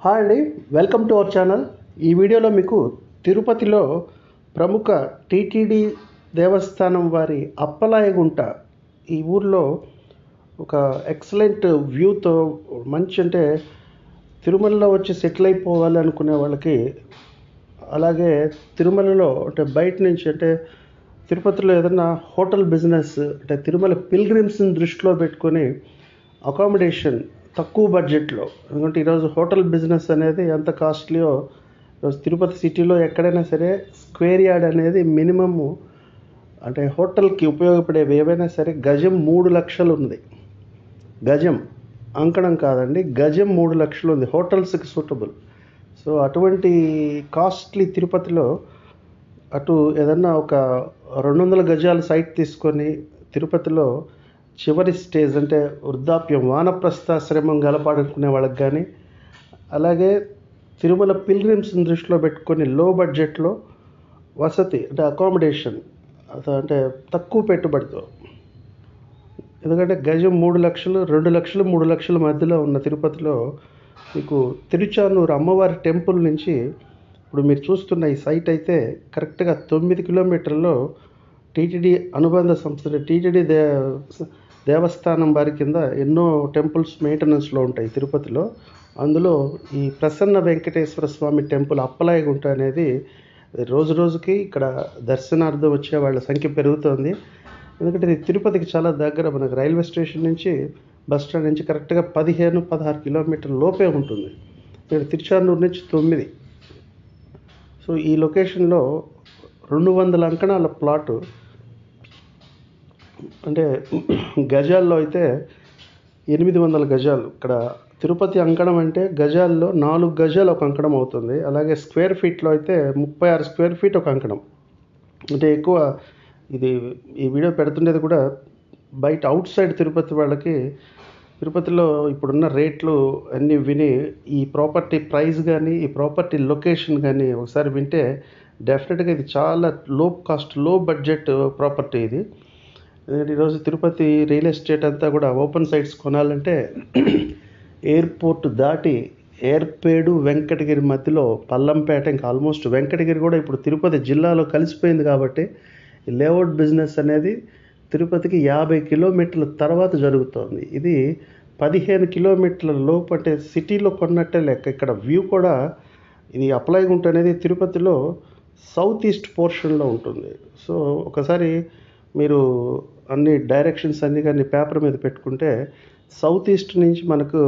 Hi అండి, welcome to our channel. ఈ వీడియోలో మీకు తిరుపతిలో ప్రముఖ టీటీడీ దేవస్థానం వారి అప్పలాయగుంట ఈ ఊర్లో ఒక ఎక్సలెంట్ వ్యూతో మంచి అంటే తిరుమలలో వచ్చి సెటిల్ అయిపోవాలి అనుకునే వాళ్ళకి, అలాగే తిరుమలలో అంటే బయట నుంచి అంటే తిరుపతిలో ఏదైనా హోటల్ బిజినెస్ అంటే తిరుమల పిల్గ్రిమ్స్ని దృష్టిలో పెట్టుకొని అకామిడేషన్ తక్కువ బడ్జెట్లో, ఎందుకంటే ఈరోజు హోటల్ బిజినెస్ అనేది ఎంత కాస్ట్లీయో, ఈరోజు తిరుపతి సిటీలో ఎక్కడైనా సరే స్క్వేర్ యార్డ్ అనేది మినిమము అంటే హోటల్కి ఉపయోగపడేవి ఏవైనా సరే గజం 3 లక్షలు ఉంది. గజం అంకణం కాదండి, గజం 3 లక్షలు ఉంది హోటల్స్కి సూటబుల్. సో అటువంటి కాస్ట్లీ తిరుపతిలో అటు ఏదన్నా ఒక 200 గజాల సైట్ తీసుకొని తిరుపతిలో చివరి స్టేజ్ అంటే వృద్ధాప్యం వానప్రస్థాశ్రమం గలపాడుకునే వాళ్ళకి కానీ, అలాగే తిరుమల పిల్గ్రిమ్స్ని దృష్టిలో పెట్టుకొని లో బడ్జెట్లో వసతి అంటే అకామిడేషన్ అంటే తక్కువ పెట్టుబడితో, ఎందుకంటే గజం 3 లక్షలు 2 లక్షలు 3 లక్షల మధ్యలో ఉన్న తిరుపతిలో మీకు తిరుచానూరు అమ్మవారి టెంపుల్ నుంచి ఇప్పుడు మీరు చూస్తున్న ఈ సైట్ అయితే కరెక్ట్గా 9 కిలోమీటర్లో టీటీడీ అనుబంధ సంస్థ టీటీడీ దేవస్థానం వారి కింద ఎన్నో టెంపుల్స్ మెయింటెనెన్స్లో ఉంటాయి తిరుపతిలో. అందులో ఈ ప్రసన్న వెంకటేశ్వర స్వామి టెంపుల్ అప్పలాయగుంట అనేది రోజు రోజుకి ఇక్కడ దర్శనార్థం వచ్చే వాళ్ళ సంఖ్య పెరుగుతోంది. ఎందుకంటే ఇది తిరుపతికి చాలా దగ్గర, మనకు రైల్వే స్టేషన్ నుంచి బస్ స్టాండ్ నుంచి కరెక్ట్గా 15-16 కిలోమీటర్ల లోపే ఉంటుంది. ఇక్కడ తిరుచానూరు నుంచి 9. సో ఈ లొకేషన్లో 200 అంకణాల ప్లాటు, అంటే గజాల్లో అయితే 800 గజాలు. ఇక్కడ తిరుపతి అంకణం అంటే గజాల్లో 4 గజాలు ఒక అంకణం అవుతుంది. అలాగే స్క్వేర్ ఫీట్లో అయితే 36 స్క్వేర్ ఫీట్ ఒక అంకణం. అంటే ఎక్కువ ఇది ఈ వీడియో పెడుతుండేది కూడా బయట అవుట్ సైడ్ తిరుపతి వాళ్ళకి, తిరుపతిలో ఇప్పుడున్న రేట్లు అన్నీ విని ఈ ప్రాపర్టీ ప్రైస్ కానీ ఈ ప్రాపర్టీ లొకేషన్ కానీ ఒకసారి వింటే డెఫినెట్గా ఇది చాలా లో కాస్ట్ లో బడ్జెట్ ప్రాపర్టీ ఇది. ఈరోజు తిరుపతి రియల్ ఎస్టేట్ అంతా కూడా ఓపెన్ సైట్స్ కొనాలంటే ఎయిర్పోర్ట్ దాటి ఏర్పేడు వెంకటగిరి మధ్యలో పల్లంపేట, ఇంకా ఆల్మోస్ట్ వెంకటగిరి కూడా ఇప్పుడు తిరుపతి జిల్లాలో కలిసిపోయింది. కాబట్టి ఈ లేఅవుట్ బిజినెస్ అనేది తిరుపతికి 50 కిలోమీటర్ల తర్వాత జరుగుతోంది. ఇది 15 కిలోమీటర్ల లోపు అంటే సిటీలో కొన్నట్టే లెక్క. ఇక్కడ వ్యూ కూడా ఇది అప్పలాయగుంట అనేది తిరుపతిలో సౌత్ ఈస్ట్ పోర్షన్లో ఉంటుంది. సో ఒకసారి మీరు అన్ని డైరెక్షన్స్ అన్నీ కానీ పేపర్ మీద పెట్టుకుంటే సౌత్ ఈస్ట్ నుంచి మనకు